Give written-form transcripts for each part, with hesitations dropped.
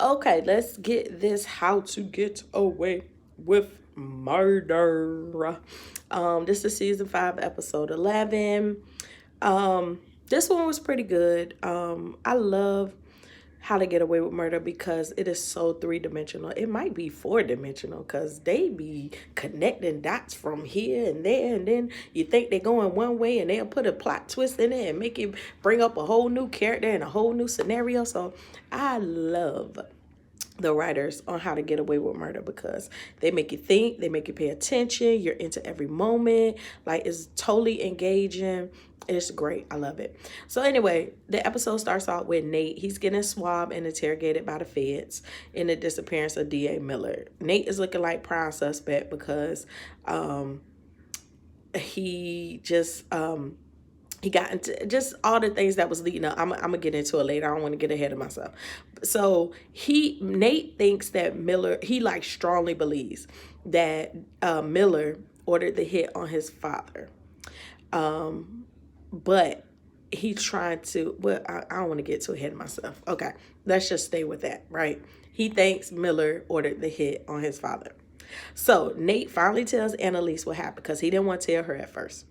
Okay, let's get this how to get away with murder. This is season 5, episode 11. This one was pretty good. I love how to get away with murder because it is so three-dimensional. It might be four-dimensional because they be connecting dots from here and there, and then you think they're going one way and they'll put a plot twist in it and make it bring up a whole new character and a whole new scenario. So I love the writers on how to get away with murder because they make you think, they make you pay attention, you're into every moment. Like, it's totally engaging. It's great. I love it. So anyway, the episode starts out with Nate. He's getting swabbed and interrogated by the feds in the disappearance of DA Miller. Nate is looking like prime suspect because he got into just all the things that was leading up. I'm gonna get into it later. I don't want to get ahead of myself. So Nate thinks that Miller, he like strongly believes that Miller ordered the hit on his father. But he's trying to, well, I don't want to get too ahead of myself. Okay, let's just stay with that, right? He thinks Miller ordered the hit on his father. So Nate finally tells Analise what happened because he didn't want to tell her at first.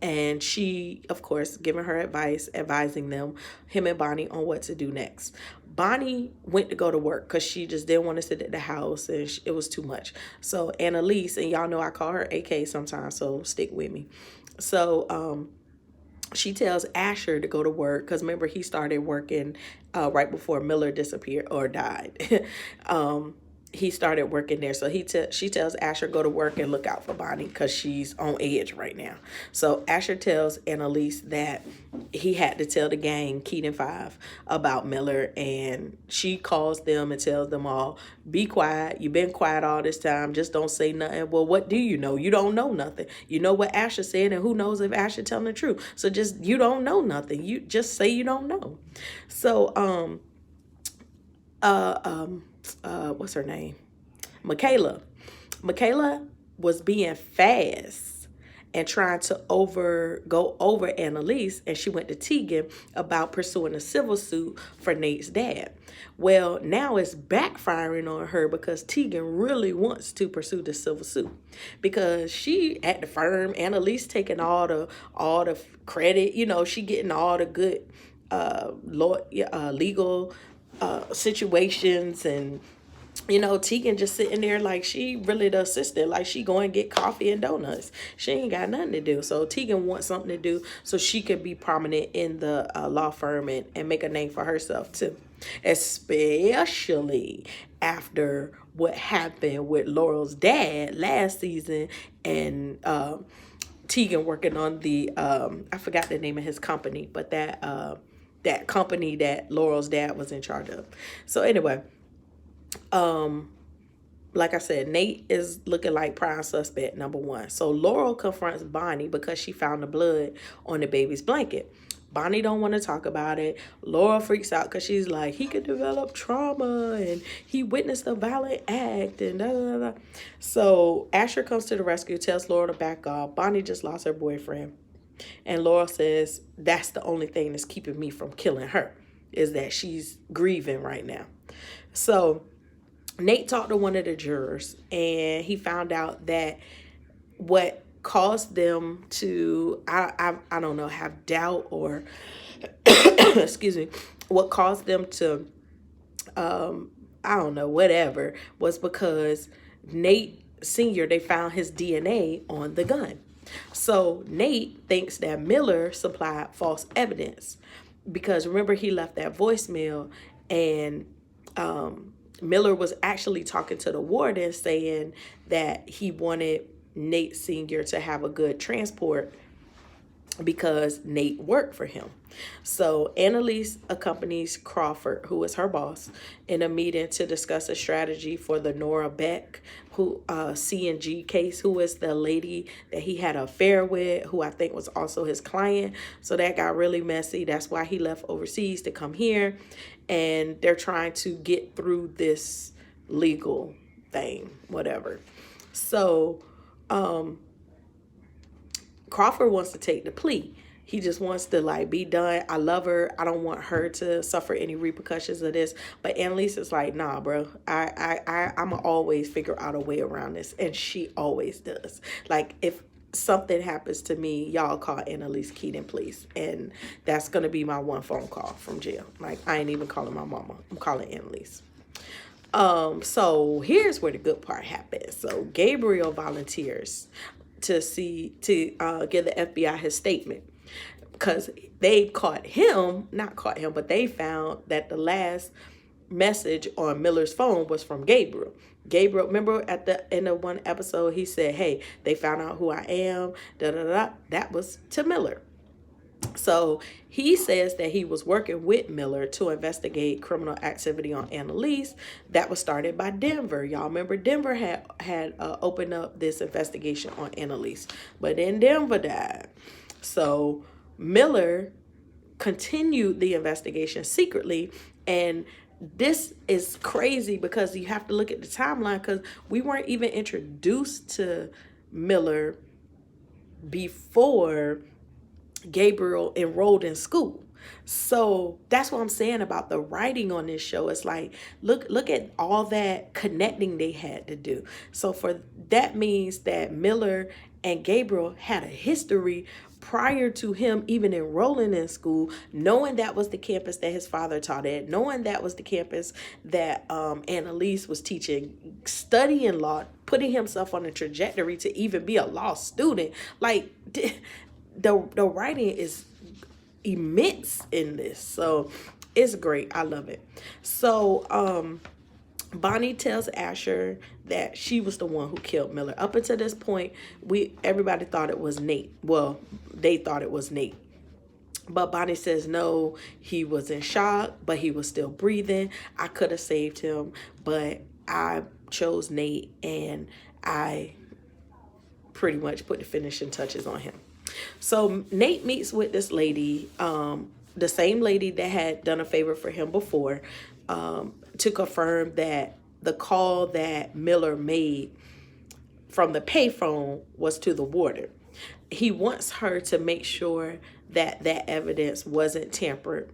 And she, of course, giving her advice, advising him and Bonnie, on what to do next. Bonnie went to go to work because she just didn't want to sit at the house and it was too much. So Analise, and y'all know I call her AK sometimes, so stick with me. So she tells Asher to go to work because remember he started working right before Miller disappeared or died. He started working there. So she tells Asher go to work and look out for Bonnie because she's on edge right now. So Asher tells Analise that he had to tell the gang, Keaton 5, about Miller, and she calls them and tells them all, be quiet. You've been quiet all this time. Just don't say nothing. Well, what do you know? You don't know nothing. You know what Asher said, and who knows if Asher telling the truth. So just, you don't know nothing. You just say you don't know. So, what's her name? Michaela was being fast and trying to go over Analise, and she went to Tegan about pursuing a civil suit for Nate's dad. Well, now it's backfiring on her because Tegan really wants to pursue the civil suit because she at the firm, Analise taking all the credit, she getting all the good legal situations, and Tegan just sitting there like she really the assistant, like she go and get coffee and donuts. She ain't got nothing to do. So Tegan wants something to do so she could be prominent in the law firm and make a name for herself too. Especially after what happened with Laurel's dad last season and Tegan working on the, I forgot the name of his company, but that company that Laurel's dad was in charge of. So anyway, like I said, Nate is looking like prime suspect number 1. So Laurel confronts Bonnie because she found the blood on the baby's blanket. Bonnie don't want to talk about it. Laurel freaks out because she's like, he could develop trauma and he witnessed a violent act and da da da. So Asher comes to the rescue, tells Laurel to back off. Bonnie just lost her boyfriend. And Laurel says, that's the only thing that's keeping me from killing her, is that she's grieving right now. So Nate talked to one of the jurors, and he found out that what caused them to, I don't know, have doubt or, excuse me, what caused them to, I don't know, whatever, was because Nate Sr., they found his DNA on the gun. So Nate thinks that Miller supplied false evidence because remember he left that voicemail, and Miller was actually talking to the warden saying that he wanted Nate Sr. to have a good transport because Nate worked for him. So Analise accompanies Crawford, who is her boss, in a meeting to discuss a strategy for the Nora Beck C&G case, who is the lady that he had an affair with, who I think was also his client. So that got really messy. That's why he left overseas to come here. And they're trying to get through this legal thing, whatever. So Crawford wants to take the plea. He just wants to like be done. I love her. I don't want her to suffer any repercussions of this. But Annalise is like, nah, bro. I'ma always figure out a way around this, and she always does. Like if something happens to me, y'all call Annalise Keaton, please. And that's gonna be my one phone call from jail. Like I ain't even calling my mama. I'm calling Annalise. So here's where the good part happens. So Gabriel volunteers to give the FBI his statement, because they not caught him, but they found that the last message on Miller's phone was from Gabriel. Gabriel, remember at the end of one episode, he said, hey, they found out who I am, da da da. That was to Miller. So he says that he was working with Miller to investigate criminal activity on Analise that was started by Denver. Y'all remember Denver had opened up this investigation on Analise, but then Denver died. So Miller continued the investigation secretly, and this is crazy because you have to look at the timeline, because we weren't even introduced to Miller before Gabriel enrolled in school. So that's what I'm saying about the writing on this show. It's like, look at all that connecting they had to do. So for that means that Miller and Gabriel had a history prior to him even enrolling in school, knowing that was the campus that his father taught at, knowing that was the campus that Analise was teaching, studying law, putting himself on a trajectory to even be a law student. Like the writing is immense in this, so it's great. I love it. So Bonnie tells Asher that she was the one who killed Miller. Up until this point, everybody thought it was Nate. Well, they thought it was Nate. But Bonnie says, no, he was in shock, but he was still breathing. I could have saved him, but I chose Nate, and I pretty much put the finishing touches on him. So Nate meets with this lady, the same lady that had done a favor for him before, to confirm that the call that Miller made from the payphone was to the warden. He wants her to make sure that that evidence wasn't tampered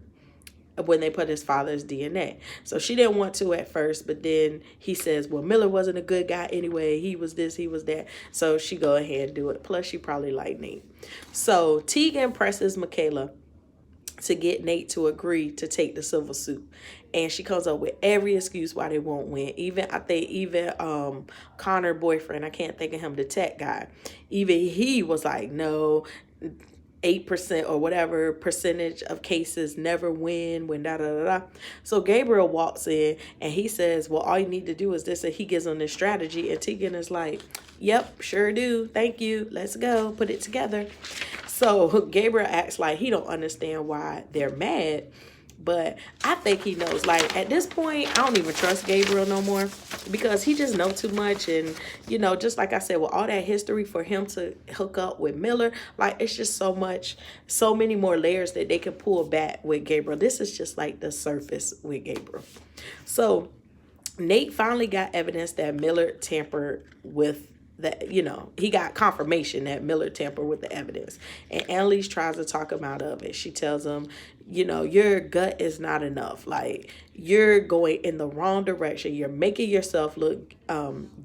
when they put his father's DNA. So she didn't want to at first, but then he says, well, Miller wasn't a good guy anyway. He was this, he was that. So she go ahead and do it. Plus, she probably liked Nate. So Tegan presses Michaela to get Nate to agree to take the civil suit. And she comes up with every excuse why they won't win. I think Connor boyfriend, I can't think of him, the tech guy, even he was like, no, 8% or whatever percentage of cases never win when da da da da. So Gabriel walks in and he says, well, all you need to do is this, and he gives them this strategy, and Tegan is like, yep, sure do, thank you, let's go, put it together. So Gabriel acts like he don't understand why they're mad, but I think he knows. Like at this point, I don't even trust Gabriel no more, because he just knows too much. And you know, just like I said, with all that history, for him to hook up with Miller, like it's just so many more layers that they can pull back with Gabriel. This is just like the surface with Gabriel. So Nate finally got evidence that Miller tampered with that, you know, he got confirmation that Miller tampered with the evidence. And Annalise tries to talk him out of it. She tells him, you know, your gut is not enough. Like, you're going in the wrong direction. You're making yourself look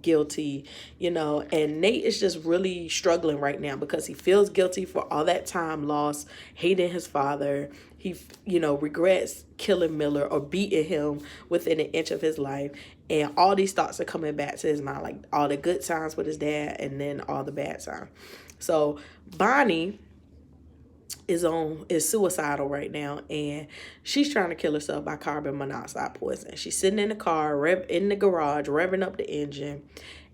guilty, you know. And Nate is just really struggling right now because he feels guilty for all that time lost, hating his father. He, you know, regrets killing Miller or beating him within an inch of his life. And all these thoughts are coming back to his mind, like all the good times with his dad and then all the bad times. So Bonnie is suicidal right now, and she's trying to kill herself by carbon monoxide poison. She's sitting in the car, in the garage, revving up the engine,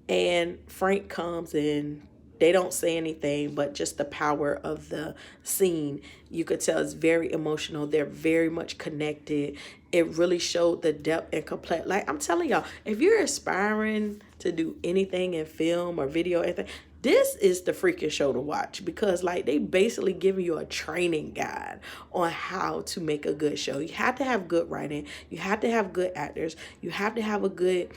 and Frank comes in. They don't say anything, but just the power of the scene, you could tell it's very emotional. They're very much connected. It really showed the depth and complete. Like I'm telling y'all, if you're aspiring to do anything in film or video, anything, this is the freaking show to watch, because like they basically giving you a training guide on how to make a good show. You have to have good writing, you have to have good actors, you have to have a good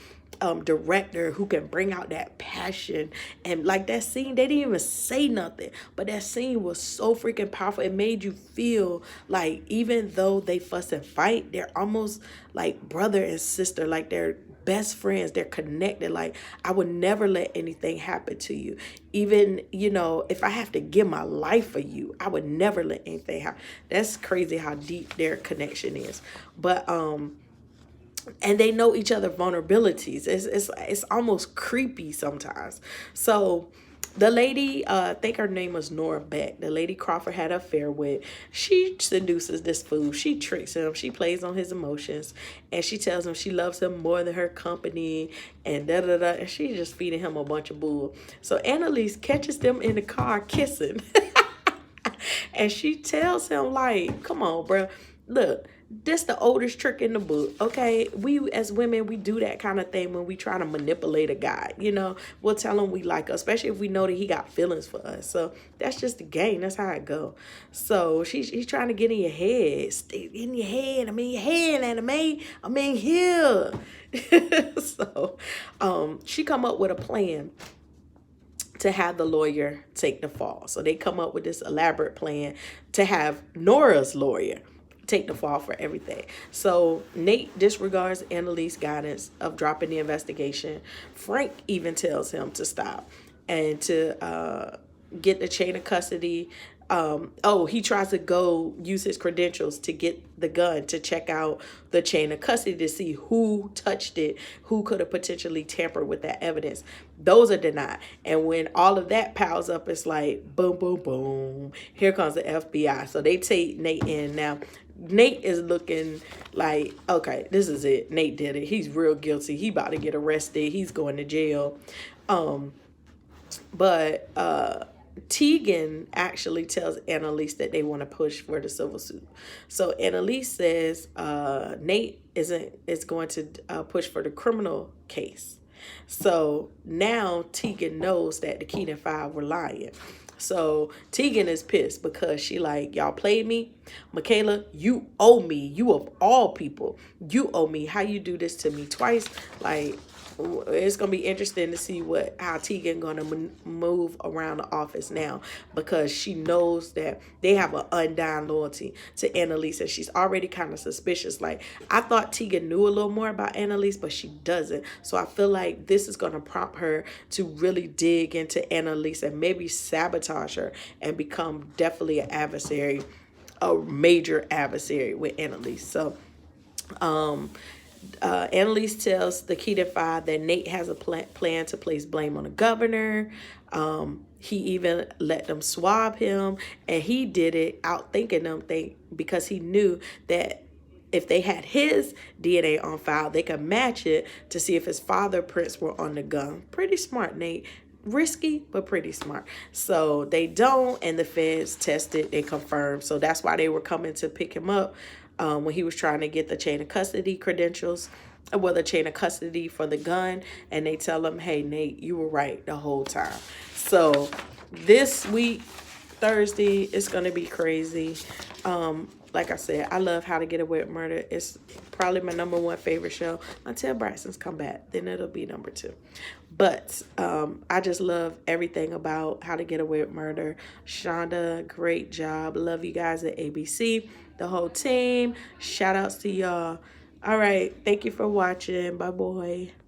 director who can bring out that passion. And like that scene, they didn't even say nothing, but that scene was so freaking powerful. It made you feel like even though they fuss and fight, they're almost like brother and sister, like they're best friends, they're connected. Like, I would never let anything happen to you, even, you know, if I have to give my life for you, I would never let anything happen. That's crazy how deep their connection is. But and they know each other vulnerabilities. It's almost creepy sometimes. So the lady, I think her name was Nora Beck, the lady Crawford had an affair with, she seduces this fool. She tricks him. She plays on his emotions. And she tells him she loves him more than her company. And da-da-da. And she's just feeding him a bunch of bull. So Analise catches them in the car kissing. And she tells him, like, come on, bro. Look, this the oldest trick in the book, okay? We as women, we do that kind of thing when we try to manipulate a guy, you know? We'll tell him we like us, especially if we know that he got feelings for us. So that's just the game. That's how it go. So he's trying to get in your head. Stay in your head. I'm in your head, anime. I'm in here. So she come up with a plan to have the lawyer take the fall. So they come up with this elaborate plan to have Nora's lawyer take the fall for everything. So Nate disregards Annalise's guidance of dropping the investigation. Frank even tells him to stop and to get the chain of custody. He tries to go use his credentials to get the gun to check out the chain of custody to see who touched it, who could have potentially tampered with that evidence. Those are denied. And when all of that piles up, it's like boom, boom, boom. Here comes the FBI. So they take Nate in. Now, Nate is looking like, okay, this is it. Nate did it. He's real guilty. He about to get arrested. He's going to jail. But Tegan actually tells Analise that they want to push for the civil suit. So Analise says Nate is going to push for the criminal case. So now Tegan knows that the Keaton Five were lying. So Tegan is pissed because she like, y'all played me. Michaela, you owe me. You of all people, you owe me. How you do this to me twice? Like, it's gonna be interesting to see how Tegan gonna move around the office now, because she knows that they have an undying loyalty to Annalise, and she's already kind of suspicious. Like, I thought Tegan knew a little more about Annalise, but she doesn't. So I feel like this is gonna prompt her to really dig into Annalise and maybe sabotage her and become definitely an adversary, a major adversary with Annalise. So Analise tells the Keaton Five that Nate has a plan to place blame on the governor. He even let them swab him, and he did it outthinking them because he knew that if they had his DNA on file, they could match it to see if his father prints were on the gun. Pretty smart, Nate. Risky, but pretty smart. So they don't, and the feds tested, they confirmed. So that's why they were coming to pick him up when he was trying to get the chain of custody credentials, well, the chain of custody for the gun. And they tell him, hey, Nate, you were right the whole time. So this week, Thursday, it's going to be crazy. Like I said, I love How to Get Away with Murder. It's probably my #1 favorite show until Braxton's come back. Then it'll be #2. But I just love everything about How to Get Away with Murder. Shonda, great job. Love you guys at ABC, the whole team. Shout outs to y'all. All right. Thank you for watching. Bye, boy.